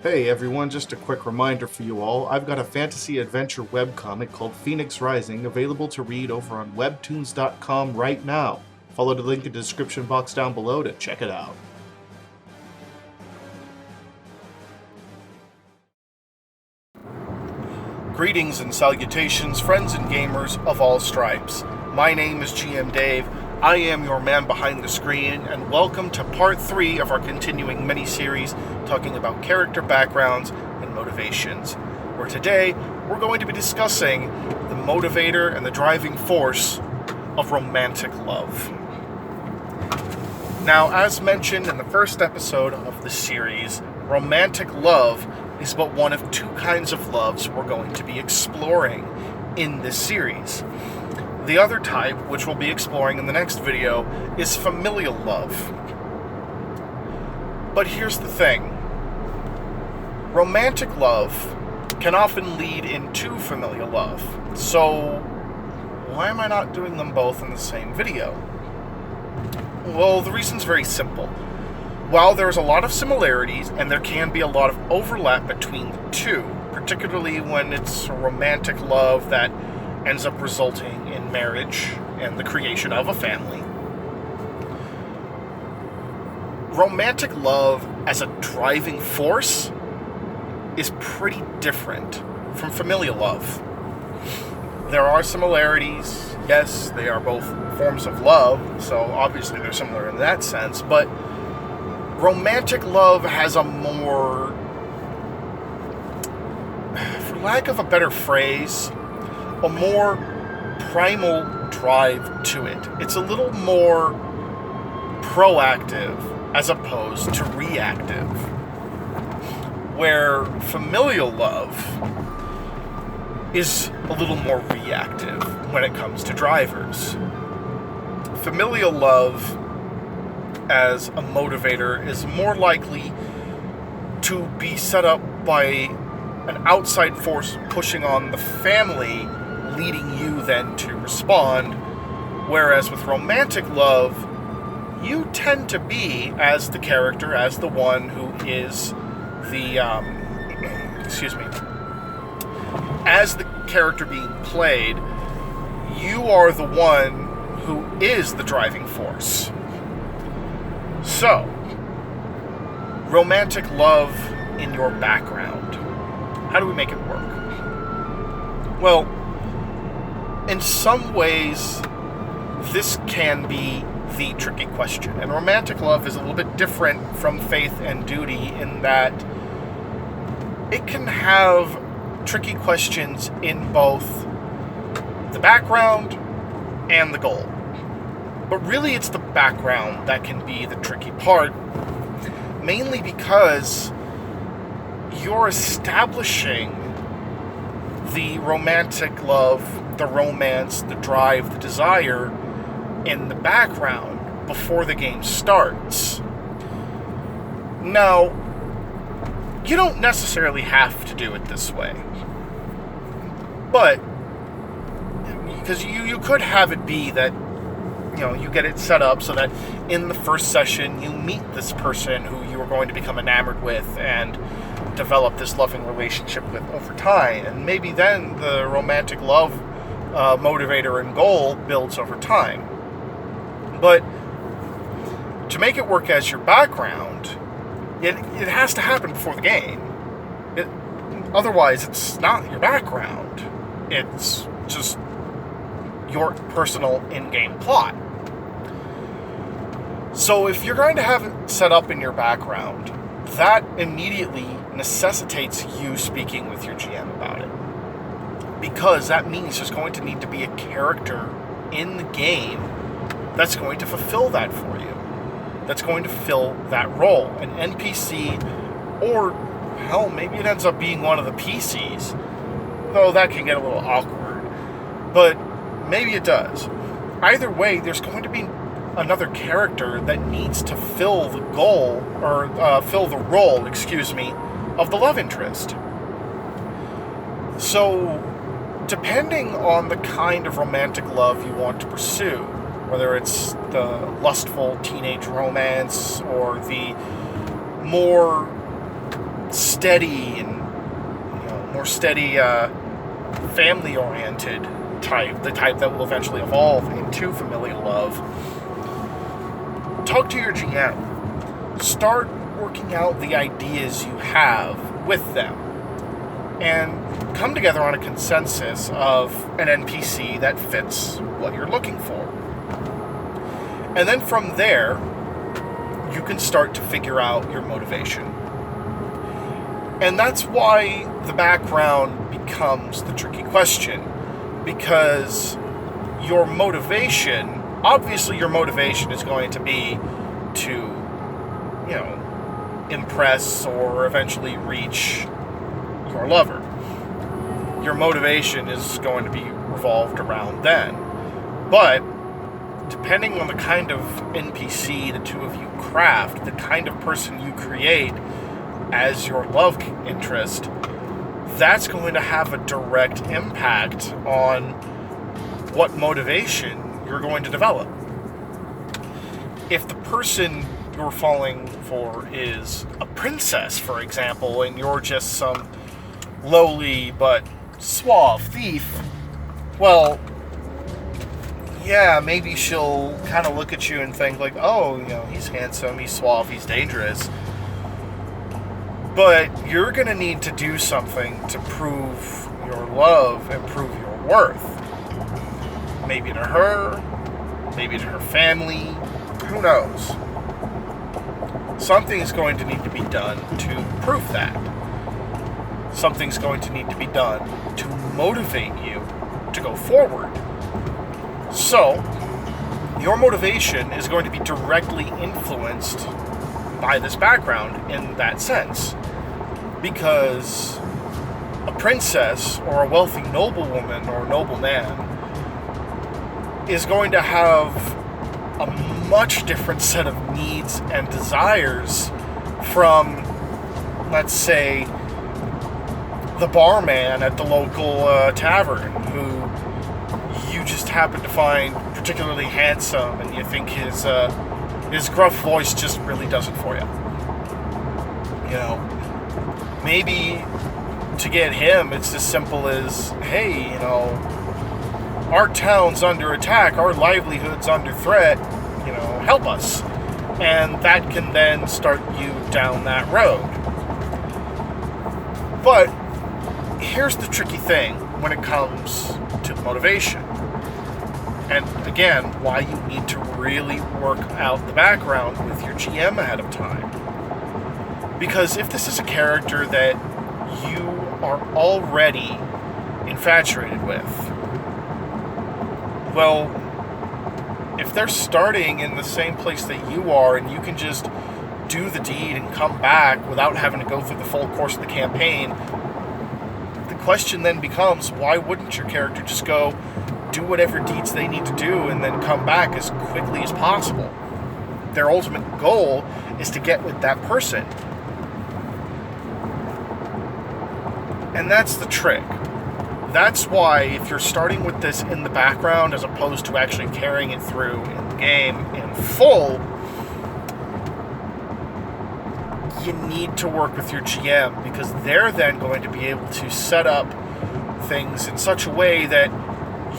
Hey everyone, just a quick reminder for you all. I've got a fantasy adventure webcomic called Phoenix Rising available to read over on webtoons.com right now. Follow the link in the description box down below to check it out. Greetings and salutations, friends and gamers of all stripes. My name is GM Dave. I am your man behind the screen, and welcome to part 3 of our continuing mini-series talking about character backgrounds and motivations, where today we're going to be discussing the motivator and the driving force of romantic love. Now, as mentioned in the first episode of the series, romantic love is but one of two kinds of loves we're going to be exploring in this series. The other type, which we'll be exploring in the next video, is familial love. But here's the thing. Romantic love can often lead into familial love. So, why am I not doing them both in the same video? Well, the reason's very simple. While there's a lot of similarities, and there can be a lot of overlap between the two, particularly when it's a romantic love that ends up resulting in marriage and the creation of a family, romantic love as a driving force is pretty different from familial love. There are similarities. Yes, they are both forms of love, so obviously they're similar in that sense, but romantic love has a more, for lack of a better phrase, a more primal drive to it. It's a little more proactive as opposed to reactive. Where familial love is a little more reactive when it comes to drivers. Familial love as a motivator is more likely to be set up by an outside force pushing on the family, leading you then to respond, whereas with romantic love, you tend to be, as the character, as the one who is the, as the character being played, you are the one who is the driving force. So, romantic love in your background. How do we make it work? Well, in some ways, this can be the tricky question. And romantic love is a little bit different from faith and duty in that it can have tricky questions in both the background and the goal. But really, it's the background that can be the tricky part, mainly because you're establishing the romantic love, the romance, the drive, the desire in the background before the game starts. Now, you don't necessarily have to do it this way, but because you could have it be that you get it set up so that in the first session you meet this person who you are going to become enamored with and develop this loving relationship with over time, and maybe then the romantic love motivator and goal builds over time. But to make it work as your background, it has to happen before the game. Otherwise, it's not your background. It's just your personal in-game plot. So if you're going to have it set up in your background, that immediately necessitates you speaking with your GM about it. Because that means there's going to need to be a character in the game that's going to fulfill that for you. That's going to fill that role. An NPC, or hell, maybe it ends up being one of the PCs. Though that can get a little awkward. But maybe it does. Either way, there's going to be another character that needs to fill the goal, or fill the role, of the love interest. So, depending on the kind of romantic love you want to pursue, whether it's the lustful teenage romance or the more steady and more steady, family-oriented type, the type that will eventually evolve into familial love, talk to your GM. Start working out the ideas you have with them, and come together on a consensus of an NPC that fits what you're looking for. And then from there, you can start to figure out your motivation. And that's why the background becomes the tricky question. Because your motivation, obviously your motivation is going to be to, impress or eventually reach your lover. Your motivation is going to be revolved around then. But depending on the kind of NPC the two of you craft, the kind of person you create as your love interest, that's going to have a direct impact on what motivation you're going to develop. If the person you're falling for is a princess, for example, and you're just some lowly but suave thief, well, yeah, maybe she'll kind of look at you and think like, oh, he's handsome, he's suave, he's dangerous. But you're going to need to do something to prove your love and prove your worth. Maybe to her, maybe to her family, who knows? Something's going to need to be done to prove that. Something's going to need to be done to motivate you to go forward. So, your motivation is going to be directly influenced by this background in that sense. Because a princess or a wealthy noblewoman or nobleman is going to have a much different set of needs and desires from, let's say, the barman at the local tavern who you just happen to find particularly handsome and you think his gruff voice just really does it for you. Maybe to get him, it's as simple as, hey, our town's under attack, our livelihood's under threat, help us. And that can then start you down that road. But here's the tricky thing when it comes to motivation. And again, why you need to really work out the background with your GM ahead of time. Because if this is a character that you are already infatuated with, well, if they're starting in the same place that you are and you can just do the deed and come back without having to go through the full course of the campaign, the question then becomes, why wouldn't your character just go do whatever deeds they need to do and then come back as quickly as possible? Their ultimate goal is to get with that person. And that's the trick. That's why if you're starting with this in the background as opposed to actually carrying it through in the game in full, you need to work with your GM because they're then going to be able to set up things in such a way that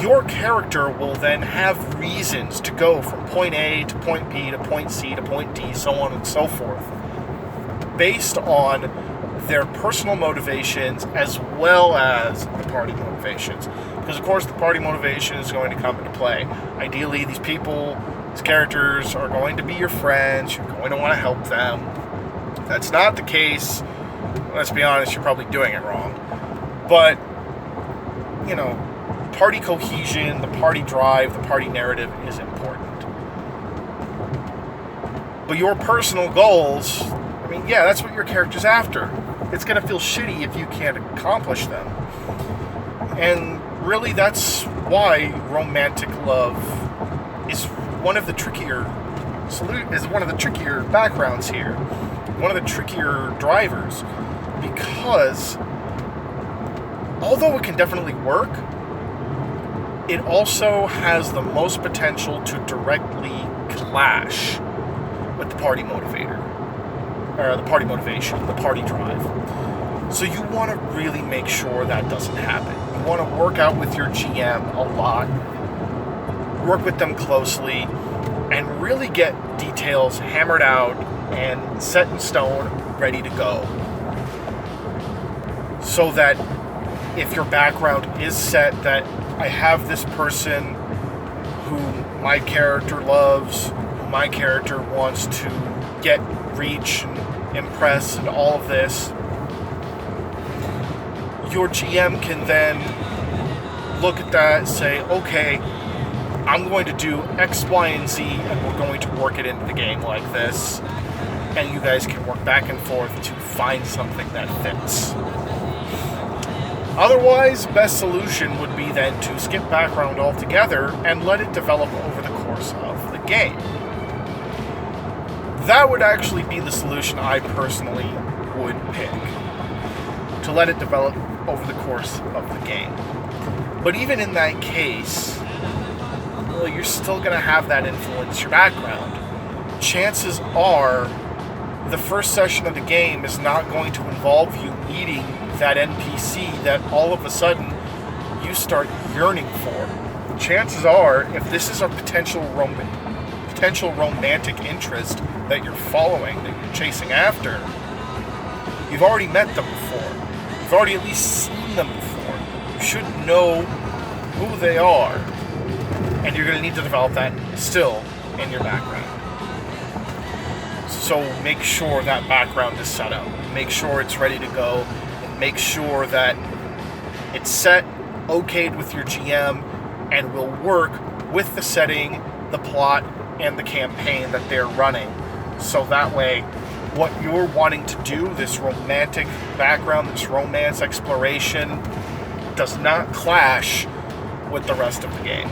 your character will then have reasons to go from point A to point B to point C to point D, so on and so forth, based on their personal motivations as well as the party motivations. Because, of course, the party motivation is going to come into play. Ideally, these people, these characters are going to be your friends. You're going to want to help them. If that's not the case, let's be honest, you're probably doing it wrong. But, party cohesion, the party drive, the party narrative is important. But your personal goals, that's what your character's after. It's going to feel shitty if you can't accomplish them. And really, that's why romantic love is one of the trickier backgrounds here. One of the trickier drivers. Because although it can definitely work, it also has the most potential to directly clash with the party motivator. or the party motivation, the party drive. So you want to really make sure that doesn't happen. You want to work out with your GM a lot, work with them closely, and really get details hammered out and set in stone, ready to go. So that if your background is set, that I have this person who my character loves, who my character wants to get reach and impress and all of this, your GM can then look at that and say, okay, I'm going to do X, Y, and Z, and we're going to work it into the game like this, and you guys can work back and forth to find something that fits. Otherwise, best solution would be then to skip background altogether and let it develop over the course of the game. That would actually be the solution I personally would pick, to let it develop over the course of the game. But even in that case, well, you're still going to have that influence your background. Chances are the first session of the game is not going to involve you meeting that NPC that all of a sudden you start yearning for. Chances are, if this is a potential romantic interest that you're following, that you're chasing after, you've already met them before. You've already at least seen them before. You should know who they are. And you're going to need to develop that still in your background. So make sure that background is set up. Make sure it's ready to go. And make sure that it's set, okayed with your GM, and will work with the setting, the plot, and the campaign that they're running. So that way, what you're wanting to do, this romantic background, this romance exploration, does not clash with the rest of the game.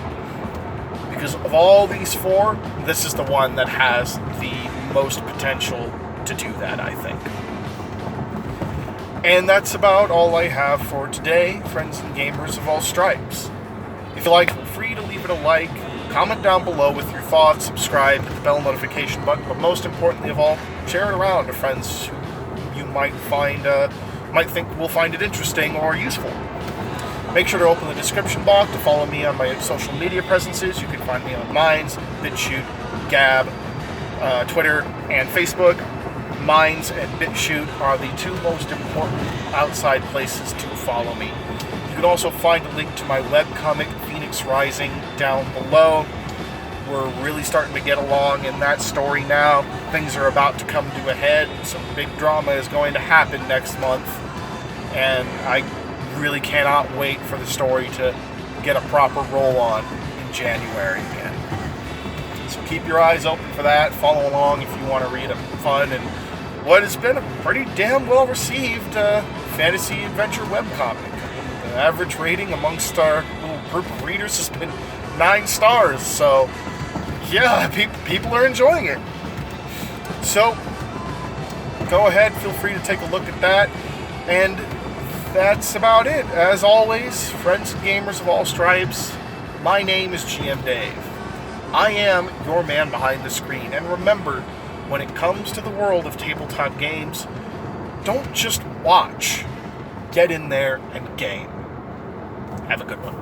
Because of all these four, this is the one that has the most potential to do that, I think. And that's about all I have for today, friends and gamers of all stripes. If you like, feel free to leave it a like, comment down below with your thoughts, subscribe, hit the bell notification button, but most importantly of all, share it around to friends who you might think will find it interesting or useful. Make sure to open the description box to follow me on my social media presences. You can find me on Minds, BitChute, Gab, Twitter, and Facebook. Minds and BitChute are the two most important outside places to follow me. You can also find a link to my webcomic, Phoenix Rising, down below. We're really starting to get along in that story now. Things are about to come to a head. Some big drama is going to happen next month. And I really cannot wait for the story to get a proper roll on in January again. So keep your eyes open for that. Follow along if you want to read a fun and what has been a pretty damn well received fantasy adventure webcomic. The average rating amongst our little group of readers has been 9 stars. So yeah, people are enjoying it. So go ahead, feel free to take a look at that. And that's about it. As always, friends and gamers of all stripes, my name is GM Dave. I am your man behind the screen. And remember, when it comes to the world of tabletop games, don't just watch. Get in there and game. Have a good one.